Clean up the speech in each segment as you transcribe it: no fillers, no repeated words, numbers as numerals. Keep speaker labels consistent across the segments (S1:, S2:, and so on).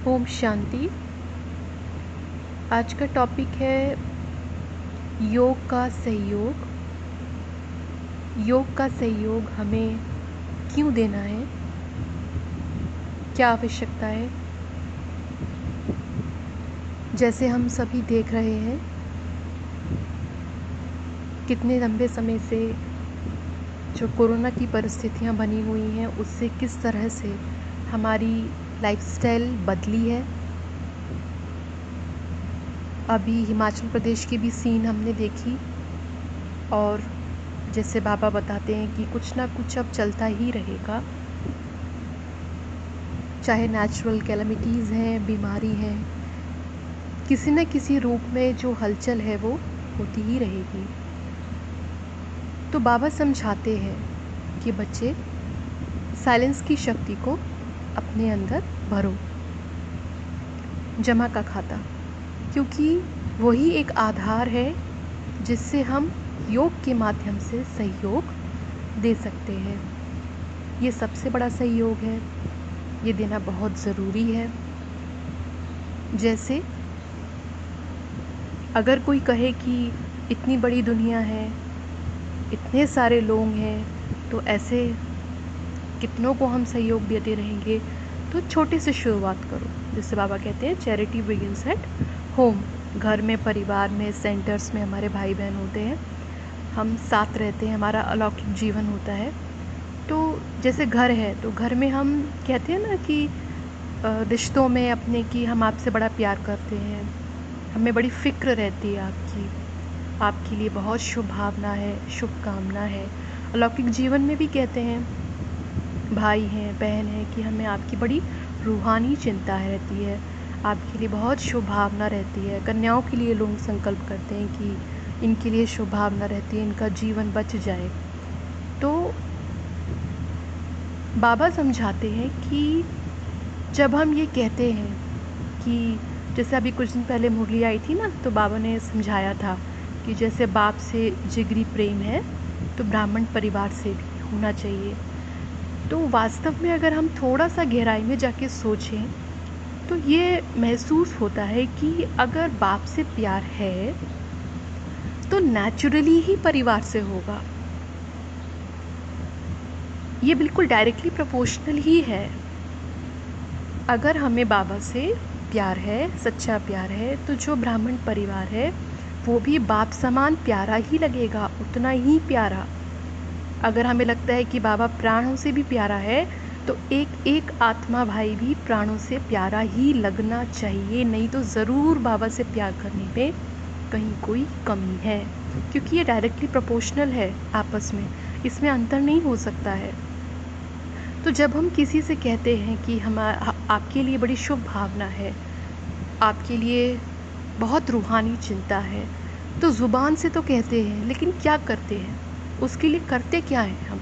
S1: ओम शांति। आज का टॉपिक है योग का सहयोग। योग का सहयोग हमें क्यों देना है, क्या आवश्यकता है। जैसे हम सभी देख रहे हैं कितने लंबे समय से जो कोरोना की परिस्थितियां बनी हुई हैं उससे किस तरह से हमारी लाइफस्टाइल बदली है। अभी हिमाचल प्रदेश की भी सीन हमने देखी और जैसे बाबा बताते हैं कि कुछ ना कुछ अब चलता ही रहेगा, चाहे नेचुरल कैलेमिटीज़ हैं, बीमारी है, किसी न किसी रूप में जो हलचल है वो होती ही रहेगी। तो बाबा समझाते हैं कि बच्चे साइलेंस की शक्ति को अपने अंदर भरो, जमा का खाता, क्योंकि वही एक आधार है जिससे हम योग के माध्यम से सहयोग दे सकते हैं। ये सबसे बड़ा सहयोग है, ये देना बहुत ज़रूरी है। जैसे अगर कोई कहे कि इतनी बड़ी दुनिया है, इतने सारे लोग हैं, तो ऐसे कितनों को हम सहयोग देते रहेंगे, तो छोटे से शुरुआत करो। जैसे बाबा कहते हैं चैरिटी बिगिंस एट होम। घर में, परिवार में, सेंटर्स में हमारे भाई बहन होते हैं, हम साथ रहते हैं, हमारा अलौकिक जीवन होता है। तो जैसे घर है तो घर में हम कहते हैं ना कि रिश्तों में अपने की हम आपसे बड़ा प्यार करते हैं, हमें बड़ी फ़िक्र रहती है आपकी, आपके लिए बहुत शुभ भावना है, शुभकामना है। अलौकिक जीवन में भी कहते हैं भाई हैं, बहन हैं कि हमें आपकी बड़ी रूहानी चिंता रहती है, आपके लिए बहुत शुभ भावना रहती है। कन्याओं के लिए लोग संकल्प करते हैं कि इनके लिए शुभ भावना रहती है, इनका जीवन बच जाए। तो बाबा समझाते हैं कि जब हम ये कहते हैं कि जैसे अभी कुछ दिन पहले मुरली आई थी ना, तो बाबा ने समझाया था कि जैसे बाप से जिगरी प्रेम है तो ब्राह्मण परिवार से भी होना चाहिए। तो वास्तव में अगर हम थोड़ा सा गहराई में जाके सोचें तो ये महसूस होता है कि अगर बाप से प्यार है तो नेचुरली ही परिवार से होगा। ये बिल्कुल डायरेक्टली प्रोपोर्शनल ही है। अगर हमें बाबा से प्यार है, सच्चा प्यार है, तो जो ब्राह्मण परिवार है वो भी बाप समान प्यारा ही लगेगा, उतना ही प्यारा। अगर हमें लगता है कि बाबा प्राणों से भी प्यारा है तो एक एक आत्मा भाई भी प्राणों से प्यारा ही लगना चाहिए, नहीं तो ज़रूर बाबा से प्यार करने पे कहीं कोई कमी है, क्योंकि ये डायरेक्टली प्रोपोर्शनल है आपस में, इसमें अंतर नहीं हो सकता है। तो जब हम किसी से कहते हैं कि आपके लिए बड़ी शुभ भावना है, आपके लिए बहुत रूहानी चिंता है, तो ज़ुबान से तो कहते हैं, लेकिन क्या करते हैं, उसके लिए करते क्या हैं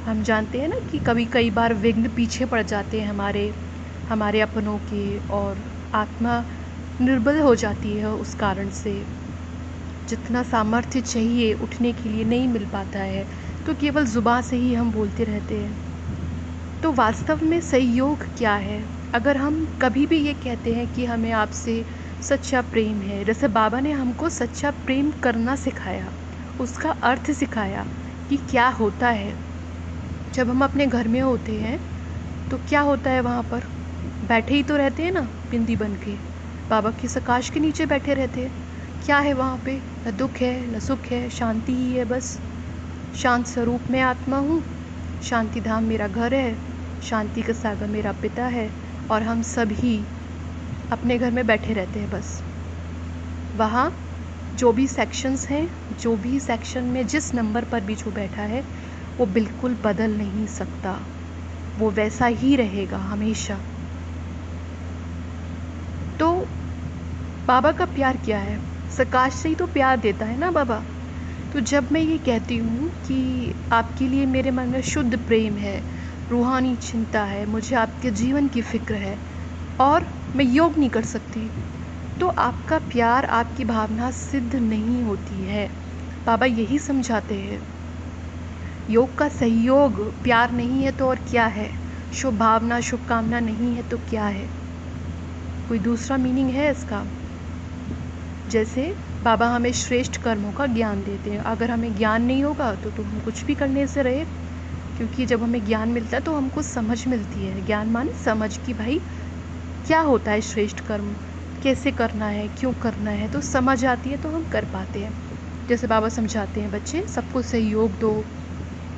S1: हम जानते हैं ना कि कई बार विघ्न पीछे पड़ जाते हैं हमारे अपनों के, और आत्मा निर्बल हो जाती है उस कारण से। जितना सामर्थ्य चाहिए उठने के लिए नहीं मिल पाता है, तो केवल ज़ुबान से ही हम बोलते रहते हैं। तो वास्तव में सहयोग क्या है? अगर हम कभी भी ये कहते हैं कि हमें आपसे सच्चा प्रेम है, जैसे बाबा ने हमको सच्चा प्रेम करना सिखाया, उसका अर्थ सिखाया कि क्या होता है। जब हम अपने घर में होते हैं तो क्या होता है, वहाँ पर बैठे ही तो रहते हैं ना, बिंदी बन के बाबा की सकाश के नीचे बैठे रहते हैं। क्या है वहाँ पे? न दुख है न सुख है, शांति ही है बस। शांत स्वरूप में आत्मा हूँ, शांति धाम मेरा घर है, शांति का सागर मेरा पिता है, और हम सभी अपने घर में बैठे रहते हैं बस। वहाँ जो भी सेक्शंस हैं, जो भी सेक्शन में जिस नंबर पर भी जो बैठा है वो बिल्कुल बदल नहीं सकता, वो वैसा ही रहेगा हमेशा। तो बाबा का प्यार क्या है? सकाश से ही तो प्यार देता है ना बाबा। तो जब मैं ये कहती हूँ कि आपके लिए मेरे मन में शुद्ध प्रेम है, रूहानी चिंता है, मुझे आपके जीवन की फ़िक्र है और मैं योग नहीं कर सकती, तो आपका प्यार, आपकी भावना सिद्ध नहीं होती है। बाबा यही समझाते हैं। योग का सहयोग प्यार नहीं है तो और क्या है? शुभ भावना, शुभकामना नहीं है तो क्या है? कोई दूसरा मीनिंग है इसका? जैसे बाबा हमें श्रेष्ठ कर्मों का ज्ञान देते हैं। अगर हमें ज्ञान नहीं होगा तो हम कुछ भी करने से रहे, क्योंकि जब हमें ज्ञान मिलता है तो हमको समझ मिलती है। ज्ञान माने समझ कि भाई क्या होता है श्रेष्ठ कर्म, कैसे करना है, क्यों करना है, तो समझ आती है तो हम कर पाते हैं। जैसे बाबा समझाते हैं, बच्चे सबको सहयोग दो,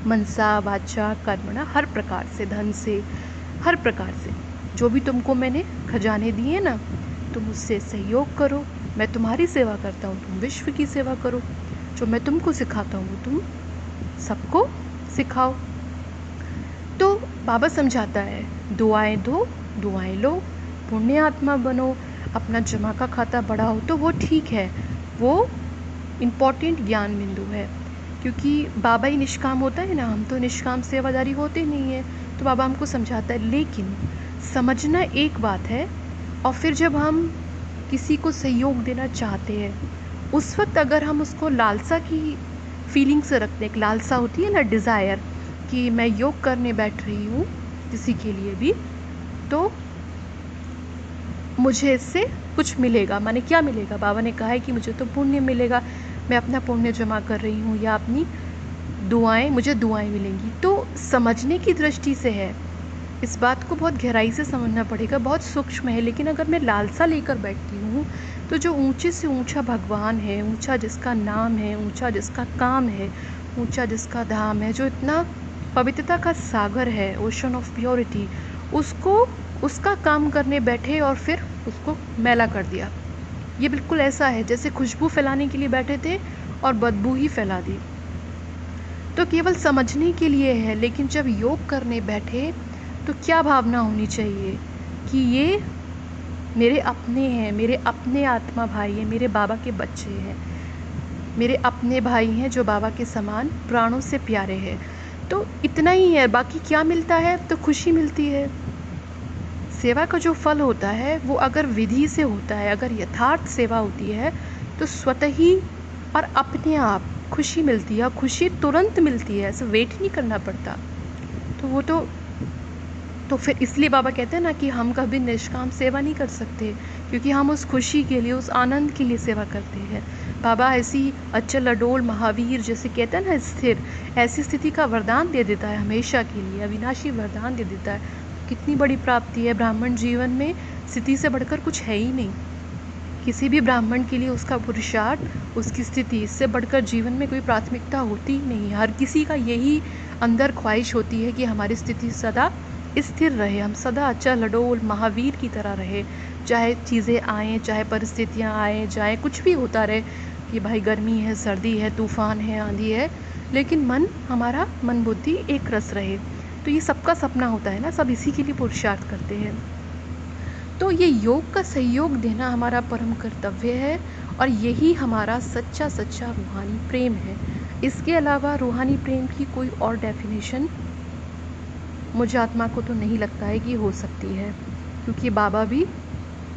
S1: मनसा वाचा कर्मणा, हर प्रकार से, धन से, हर प्रकार से। जो भी तुमको मैंने खजाने दिए ना, तुम उससे सहयोग करो। मैं तुम्हारी सेवा करता हूँ, तुम विश्व की सेवा करो। जो मैं तुमको सिखाता हूँ तुम सबको सिखाओ। तो बाबा समझाता है, दुआएं दो, दुआएं लो, पुण्य आत्मा बनो, अपना जमा का खाता बढ़ाओ, तो वो ठीक है, वो इम्पॉर्टेंट ज्ञान बिंदु है। क्योंकि बाबा ही निष्काम होता है ना, हम तो निष्काम सेवादारी होते नहीं है। तो बाबा हमको समझाता है, लेकिन समझना एक बात है, और फिर जब हम किसी को सहयोग देना चाहते हैं, उस वक्त अगर हम उसको लालसा की फीलिंग से रखते हैं, एक लालसा होती है ना, डिज़ायर, कि मैं योग करने बैठ रही हूँ किसी के लिए भी, तो मुझे इससे कुछ मिलेगा। माने क्या मिलेगा? बाबा ने कहा है कि मुझे तो पुण्य मिलेगा, मैं अपना पुण्य जमा कर रही हूँ, या अपनी दुआएं, मुझे दुआएं मिलेंगी। तो समझने की दृष्टि से है, इस बात को बहुत गहराई से समझना पड़ेगा, बहुत सूक्ष्म है। लेकिन अगर मैं लालसा लेकर बैठती हूँ, तो जो ऊंचे से ऊंचा भगवान है, ऊंचा जिसका नाम है, ऊंचा जिसका काम है, ऊंचा जिसका धाम है, जो इतना पवित्रता का सागर है, ओशन ऑफ प्योरिटी, उसको उसका काम करने बैठे और फिर उसको मैला कर दिया। ये बिल्कुल ऐसा है जैसे खुशबू फैलाने के लिए बैठे थे और बदबू ही फैला दी। तो केवल समझने के लिए है, लेकिन जब योग करने बैठे तो क्या भावना होनी चाहिए कि ये मेरे अपने हैं, मेरे अपने आत्मा भाई हैं, मेरे बाबा के बच्चे हैं, मेरे अपने भाई हैं जो बाबा के समान प्राणों से प्यारे हैं। तो इतना ही है, बाकी क्या मिलता है? तो खुशी मिलती है। सेवा का जो फल होता है वो अगर विधि से होता है, अगर यथार्थ सेवा होती है, तो स्वतः ही और अपने आप खुशी मिलती है, और खुशी तुरंत मिलती है, ऐसे वेट नहीं करना पड़ता। तो वो तो फिर इसलिए बाबा कहते हैं ना कि हम कभी निष्काम सेवा नहीं कर सकते, क्योंकि हम उस खुशी के लिए, उस आनंद के लिए सेवा करते हैं। बाबा ऐसी अचल अडोल महावीर, जैसे कहते हैं ना स्थिर, ऐसी स्थिति का वरदान दे देता है, हमेशा के लिए अविनाशी वरदान दे देता है। कितनी बड़ी प्राप्ति है ब्राह्मण जीवन में, स्थिति से बढ़कर कुछ है ही नहीं। किसी भी ब्राह्मण के लिए उसका पुरुषार्थ, उसकी स्थिति, इससे बढ़कर जीवन में कोई प्राथमिकता होती ही नहीं। हर किसी का यही अंदर ख्वाहिश होती है कि हमारी स्थिति सदा स्थिर रहे, हम सदा अचल अडोल महावीर की तरह रहे, चाहे चीज़ें आएँ, चाहे परिस्थितियाँ आएँ जाएँ, कुछ भी होता रहे, कि भाई गर्मी है, सर्दी है, तूफ़ान है, आंधी है, लेकिन मन हमारा, मन बुद्धि एक रस रहे। तो ये सबका सपना होता है ना, सब इसी के लिए पुरुषार्थ करते हैं। तो ये योग का सहयोग देना हमारा परम कर्तव्य है, और यही हमारा सच्चा सच्चा रूहानी प्रेम है। इसके अलावा रूहानी प्रेम की कोई और डेफिनेशन मुझे आत्मा को तो नहीं लगता है कि हो सकती है, क्योंकि बाबा भी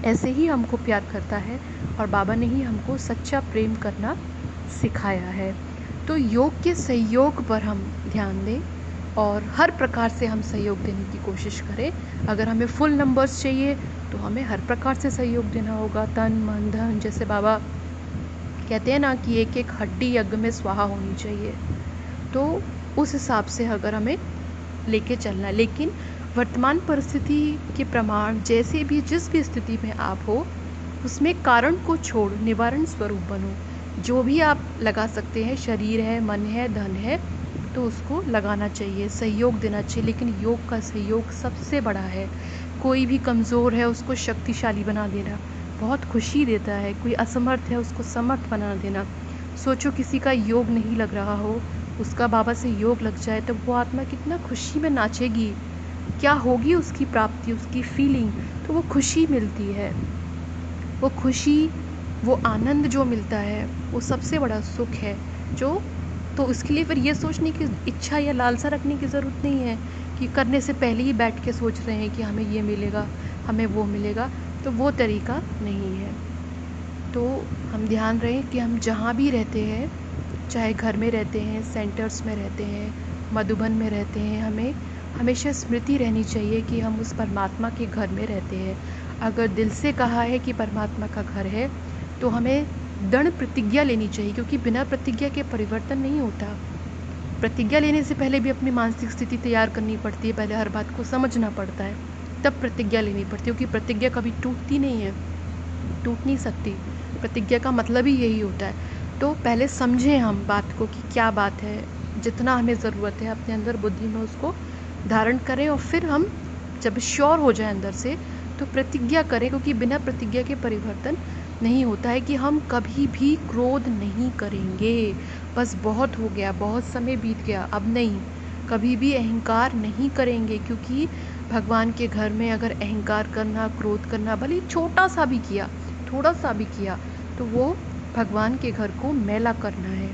S1: ऐसे ही हमको प्यार करता है, और बाबा ने ही हमको सच्चा प्रेम करना सिखाया है। तो योग के सहयोग पर हम ध्यान दें, और हर प्रकार से हम सहयोग देने की कोशिश करें। अगर हमें फुल नंबर्स चाहिए तो हमें हर प्रकार से सहयोग देना होगा, तन मन धन। जैसे बाबा कहते हैं ना कि एक एक हड्डी यज्ञ में स्वाहा होनी चाहिए, तो उस हिसाब से अगर हमें लेके चलना। लेकिन वर्तमान परिस्थिति के प्रमाण, जैसे भी जिस भी स्थिति में आप हो, उसमें कारण को छोड़ निवारण स्वरूप बनो। जो भी आप लगा सकते हैं, शरीर है, मन है, धन है, तो उसको लगाना चाहिए, सहयोग देना चाहिए। लेकिन योग का सहयोग सबसे बड़ा है। कोई भी कमज़ोर है उसको शक्तिशाली बना देना बहुत खुशी देता है। कोई असमर्थ है उसको समर्थ बना देना। सोचो किसी का योग नहीं लग रहा हो, उसका बाबा से योग लग जाए, तो वो आत्मा कितना खुशी में नाचेगी, क्या होगी उसकी प्राप्ति, उसकी फीलिंग। तो वो खुशी मिलती है, वो खुशी, वो आनंद जो मिलता है, वो सबसे बड़ा सुख है। जो तो उसके लिए फिर ये सोचने की इच्छा या लालसा रखने की ज़रूरत नहीं है कि करने से पहले ही बैठ के सोच रहे हैं कि हमें ये मिलेगा, हमें वो मिलेगा। तो वो तरीका नहीं है। तो हम ध्यान रहे कि हम जहाँ भी रहते हैं, चाहे घर में रहते हैं, सेंटर्स में रहते हैं, मधुबन में रहते हैं, हमें हमेशा स्मृति रहनी चाहिए कि हम उस परमात्मा के घर में रहते हैं। अगर दिल से कहा है कि परमात्मा का घर है, तो हमें दृढ़ प्रतिज्ञा लेनी चाहिए, क्योंकि बिना प्रतिज्ञा के परिवर्तन नहीं होता। प्रतिज्ञा लेने से पहले भी अपनी मानसिक स्थिति तैयार करनी पड़ती है, पहले हर बात को समझना पड़ता है, तब प्रतिज्ञा लेनी पड़ती है, क्योंकि प्रतिज्ञा कभी टूटती नहीं है, टूट नहीं सकती। प्रतिज्ञा का मतलब ही यही होता है। तो पहले समझें हम बात को कि क्या बात है, जितना हमें ज़रूरत है अपने अंदर बुद्धि में उसको धारण करें, और फिर हम जब श्योर हो जाए अंदर से तो प्रतिज्ञा करें, क्योंकि बिना प्रतिज्ञा के परिवर्तन नहीं होता है कि हम कभी भी क्रोध नहीं करेंगे। बस बहुत हो गया, बहुत समय बीत गया, अब नहीं, कभी भी अहंकार नहीं करेंगे, क्योंकि भगवान के घर में अगर अहंकार करना, क्रोध करना, भले छोटा सा भी किया, थोड़ा सा भी किया, तो वो भगवान के घर को मैला करना है,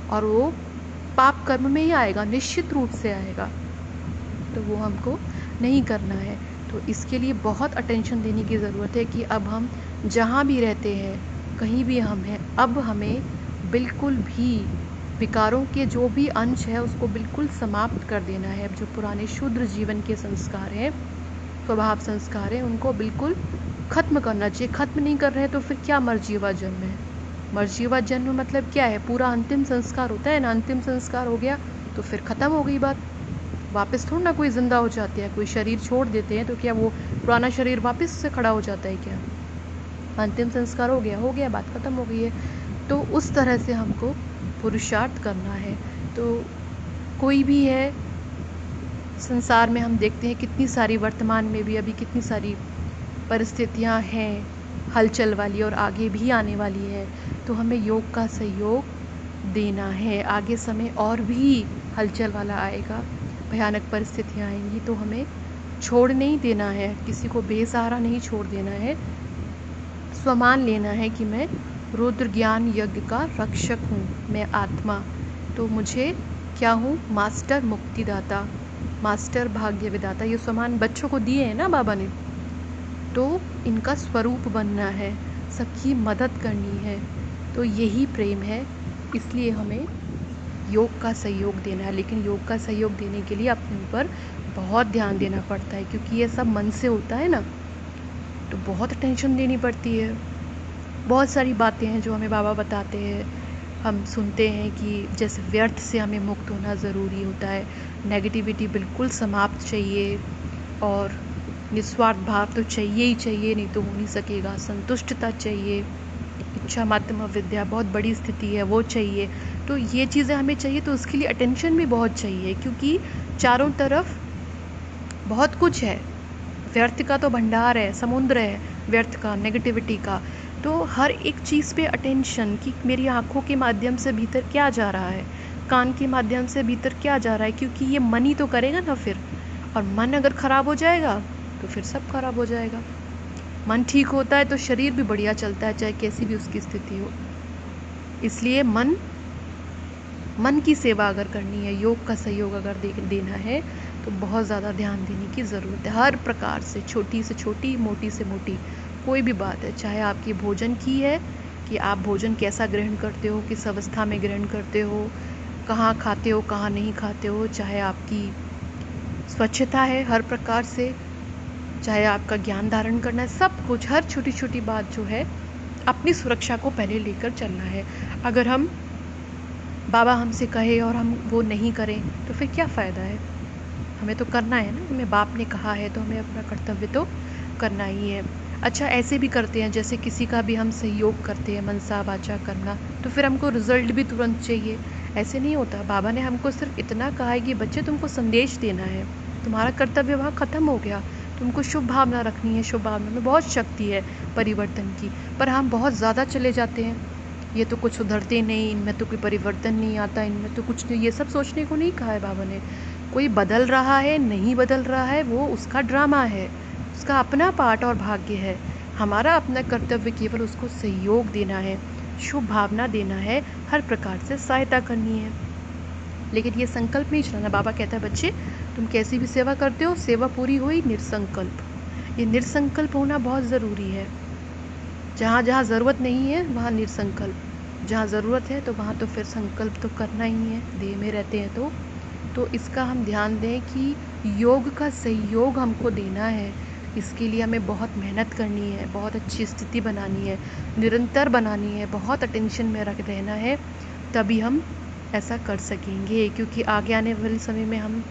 S1: और वो पाप कर्म में ही आएगा, निश्चित रूप से आएगा। तो वो हमको नहीं करना है। तो इसके लिए बहुत अटेंशन देने की ज़रूरत है कि अब हम जहाँ भी रहते हैं, कहीं भी हम हैं, अब हमें बिल्कुल भी विकारों के जो भी अंश है उसको बिल्कुल समाप्त कर देना है। अब जो पुराने शूद्र जीवन के संस्कार हैं, स्वभाव संस्कार हैं, उनको बिल्कुल ख़त्म करना चाहिए। ख़त्म नहीं कर रहे हैं तो फिर क्या मरजीवा जन्म है? मरजीवा जन्म मतलब क्या है? पूरा अंतिम संस्कार होता है ना, अंतिम संस्कार हो गया तो फिर ख़त्म हो गई बात। वापस थोड़ा ना कोई ज़िंदा हो जाते हैं, कोई शरीर छोड़ देते हैं तो क्या वो पुराना शरीर वापस से खड़ा हो जाता है क्या? अंतिम संस्कार हो गया, बात ख़त्म हो गई है। तो उस तरह से हमको पुरुषार्थ करना है। तो कोई भी है संसार में, हम देखते हैं कितनी सारी, वर्तमान में भी अभी कितनी सारी परिस्थितियां हैं हलचल वाली, और आगे भी आने वाली है। तो हमें योग का सहयोग देना है। आगे समय और भी हलचल वाला आएगा, भयानक परिस्थितियां आएंगी, तो हमें छोड़ नहीं देना है, किसी को बेसहारा नहीं छोड़ देना है। स्वमान लेना है कि मैं रुद्र ज्ञान यज्ञ का रक्षक हूँ, मैं आत्मा, तो मुझे क्या हूँ? मास्टर मुक्तिदाता, मास्टर भाग्य विदाता। ये स्वमान बच्चों को दिए हैं ना बाबा ने, तो इनका स्वरूप बनना है, सबकी मदद करनी है। तो यही प्रेम है, इसलिए हमें योग का सहयोग देना है। लेकिन योग का सहयोग देने के लिए अपने ऊपर बहुत ध्यान देना पड़ता है, क्योंकि ये सब मन से होता है ना, तो बहुत टेंशन देनी पड़ती है। बहुत सारी बातें हैं जो हमें बाबा बताते हैं, हम सुनते हैं कि जैसे व्यर्थ से हमें मुक्त होना ज़रूरी होता है, नेगेटिविटी बिल्कुल समाप्त चाहिए, और निस्वार्थ भाव तो चाहिए ही चाहिए, नहीं तो हो नहीं सकेगा। संतुष्टता चाहिए, इच्छा मात्रम विद्या, बहुत बड़ी स्थिति है, वो चाहिए। तो ये चीज़ें हमें चाहिए, तो उसके लिए अटेंशन भी बहुत चाहिए, क्योंकि चारों तरफ बहुत कुछ है। व्यर्थ का तो भंडार है, समुद्र है व्यर्थ का, नेगेटिविटी का। तो हर एक चीज़ पे अटेंशन, कि मेरी आँखों के माध्यम से भीतर क्या जा रहा है, कान के माध्यम से भीतर क्या जा रहा है, क्योंकि ये मन ही तो करेगा ना फिर। और मन अगर ख़राब हो जाएगा तो फिर सब खराब हो जाएगा। मन ठीक होता है तो शरीर भी बढ़िया चलता है, चाहे कैसी भी उसकी स्थिति हो। इसलिए मन की सेवा अगर करनी है, योग का सहयोग अगर देना है, तो बहुत ज़्यादा ध्यान देने की ज़रूरत है, हर प्रकार से, छोटी से छोटी, मोटी से मोटी, कोई भी बात है। चाहे आपकी भोजन की है, कि आप भोजन कैसा ग्रहण करते हो, किस अवस्था में ग्रहण करते हो, कहाँ खाते हो, कहाँ नहीं खाते हो, चाहे आपकी स्वच्छता है हर प्रकार से, चाहे आपका ज्ञान धारण करना है, सब कुछ, हर छोटी छोटी बात जो है, अपनी सुरक्षा को पहले लेकर चलना है। अगर हम बाबा हमसे कहे और हम वो नहीं करें तो फिर क्या फ़ायदा है? हमें तो करना है ना, हमें बाप ने कहा है तो हमें अपना कर्तव्य तो करना ही है। अच्छा, ऐसे भी करते हैं, जैसे किसी का भी हम सहयोग करते हैं, मनसा वाचा करना, तो फिर हमको रिज़ल्ट भी तुरंत चाहिए, ऐसे नहीं होता। बाबा ने हमको सिर्फ इतना कहा है कि बच्चे तुमको संदेश देना है, तुम्हारा कर्तव्य वहाँ ख़त्म हो गया, तुमको शुभ भावना रखनी है। शुभ भावना में बहुत शक्ति है परिवर्तन की, पर हम बहुत ज़्यादा चले जाते हैं, ये तो कुछ सुधरते नहीं, इनमें तो कोई परिवर्तन नहीं आता, इनमें तो कुछ नहीं, ये सब सोचने को नहीं कहा है बाबा ने। कोई बदल रहा है, नहीं बदल रहा है, वो उसका ड्रामा है, उसका अपना पार्ट और भाग्य है। हमारा अपना कर्तव्य केवल उसको सहयोग देना है, शुभ भावना देना है, हर प्रकार से सहायता करनी है। लेकिन ये संकल्प नहीं चलाना। बाबा कहता है बच्चे तुम कैसी भी सेवा करते हो, सेवा पूरी हुई निरसंकल्प। ये निरसंकल्प होना बहुत ज़रूरी है। जहाँ जहाँ ज़रूरत नहीं है वहाँ निरसंकल्प, जहाँ ज़रूरत है तो वहाँ तो फिर संकल्प तो करना ही है, देह में रहते हैं तो इसका हम ध्यान दें कि योग का सहयोग हमको देना है, इसके लिए हमें बहुत मेहनत करनी है, बहुत अच्छी स्थिति बनानी है, निरंतर बनानी है, बहुत अटेंशन में रख रहना है, तभी हम ऐसा कर सकेंगे। क्योंकि आगे आने वाले समय में हम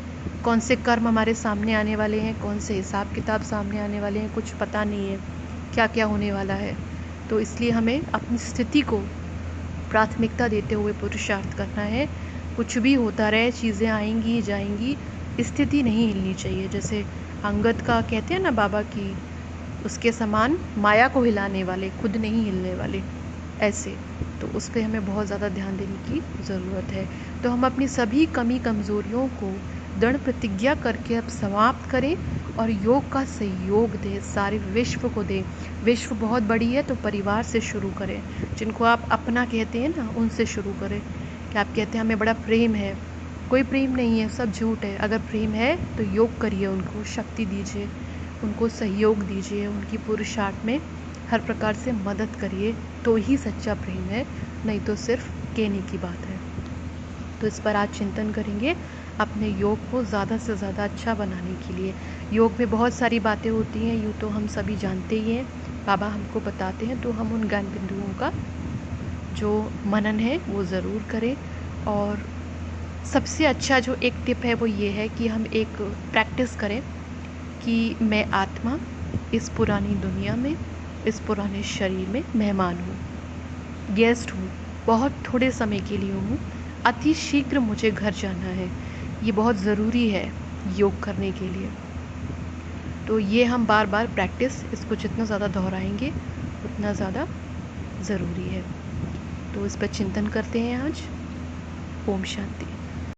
S1: कौन से कर्म हमारे सामने आने वाले हैं, कौन से हिसाब किताब सामने आने वाले हैं, कुछ पता नहीं है क्या क्या होने वाला है। तो इसलिए हमें अपनी स्थिति को प्राथमिकता देते हुए पुरुषार्थ करना है। कुछ भी होता रहे, चीज़ें आएंगी जाएंगी, स्थिति नहीं हिलनी चाहिए। जैसे अंगद का कहते हैं ना बाबा की, उसके समान माया को हिलाने वाले, खुद नहीं हिलने वाले, ऐसे। तो उस पर हमें बहुत ज़्यादा ध्यान देने की ज़रूरत है। तो हम अपनी सभी कमी कमज़ोरियों को दृढ़ प्रतिज्ञा करके अब समाप्त करें और योग का सहयोग दें, सारे विश्व को दें। विश्व बहुत बड़ी है, तो परिवार से शुरू करें। जिनको आप अपना कहते हैं ना, उनसे शुरू करें। कि आप कहते हैं हमें बड़ा प्रेम है, कोई प्रेम नहीं है, सब झूठ है। अगर प्रेम है तो योग करिए, उनको शक्ति दीजिए, उनको सहयोग दीजिए, उनकी पुरुषार्थ में हर प्रकार से मदद करिए, तो ही सच्चा प्रेम है, नहीं तो सिर्फ कहने की बात है। तो इस पर आज चिंतन करेंगे अपने योग को ज़्यादा से ज़्यादा अच्छा बनाने के लिए। योग में बहुत सारी बातें होती हैं, यूँ तो हम सभी जानते ही हैं, बाबा हमको बताते हैं, तो हम उन ज्ञान बिंदुओं का जो मनन है वो ज़रूर करें। और सबसे अच्छा जो एक टिप है वो ये है कि हम एक प्रैक्टिस करें कि मैं आत्मा इस पुरानी दुनिया में, इस पुराने शरीर में मेहमान हूँ, गेस्ट हूँ, बहुत थोड़े समय के लिए हूँ, अति शीघ्र मुझे घर जाना है। ये बहुत ज़रूरी है योग करने के लिए। तो ये हम बार बार प्रैक्टिस, इसको जितना ज़्यादा दोहराएंगे उतना ज़्यादा ज़रूरी है। तो इस पर चिंतन करते हैं आज। ओम शांति।